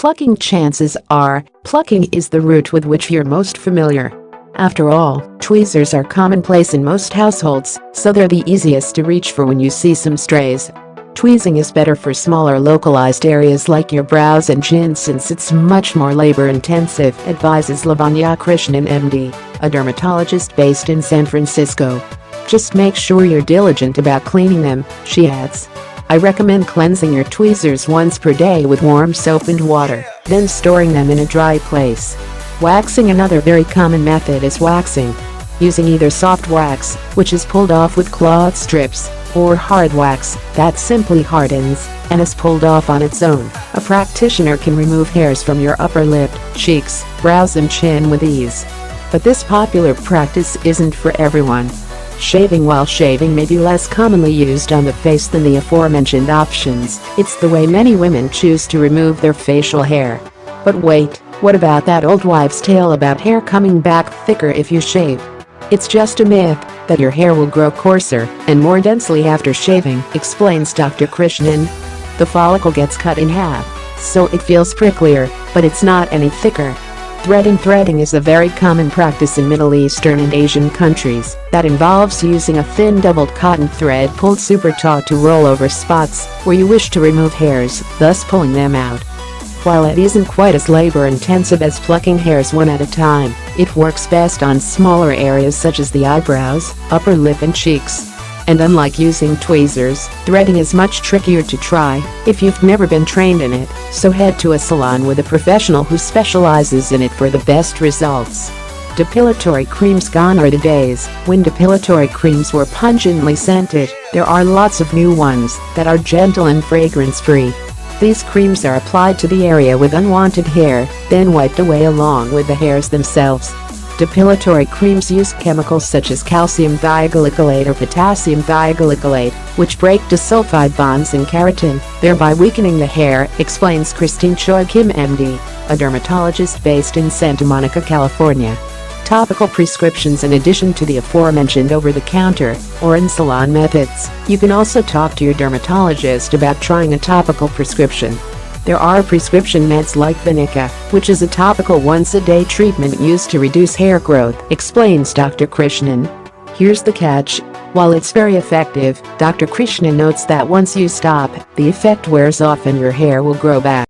Plucking. Chances are, plucking is the route with which you're most familiar. After all, tweezers are commonplace in most households, so they're the easiest to reach for when you see some strays. Tweezing is better for smaller localized areas like your brows and chin since it's much more labor-intensive, advises Lavanya Krishnan MD, a dermatologist based in San Francisco. Just make sure you're diligent about cleaning them, she adds. I recommend cleansing your tweezers once per day with warm soap and water, then storing them in a dry place. Waxing. Another very common method is waxing. Using either soft wax, which is pulled off with cloth strips, or hard wax, that simply hardens and is pulled off on its own. A practitioner can remove hairs from your upper lip, cheeks, brows and chin with ease. But this popular practice isn't for everyone. Shaving. While shaving may be less commonly used on the face than the aforementioned options, it's the way many women choose to remove their facial hair. But wait, what about that old wives' tale about hair coming back thicker if you shave? It's just a myth that your hair will grow coarser and more densely after shaving, explains Dr. Krishnan. The follicle gets cut in half, so it feels pricklier, but it's not any thicker. Threading. Threading is a very common practice in Middle Eastern and Asian countries that involves using a thin doubled cotton thread pulled super taut to roll over spots where you wish to remove hairs, thus pulling them out. While it isn't quite as labor-intensive as plucking hairs one at a time, it works best on smaller areas such as the eyebrows, upper lip and cheeks. And unlike using tweezers, threading is much trickier to try if you've never been trained in it, so head to a salon with a professional who specializes in it for the best results. Depilatory creams. Gone are the days when depilatory creams were pungently scented. There are lots of new ones that are gentle and fragrance-free. These creams are applied to the area with unwanted hair, then wiped away along with the hairs themselves. Depilatory creams use chemicals such as calcium thioglycolate or potassium thioglycolate, which break disulfide bonds in keratin, thereby weakening the hair, explains Christine Choi Kim MD, a dermatologist based in Santa Monica, California. Topical prescriptions. In addition to the aforementioned over-the-counter or in-salon methods, you can also talk to your dermatologist about trying a topical prescription. There are prescription meds like Vaniqa, which is a topical once-a-day treatment used to reduce hair growth, explains Dr. Krishnan. Here's the catch. While it's very effective, Dr. Krishnan notes that once you stop, the effect wears off and your hair will grow back.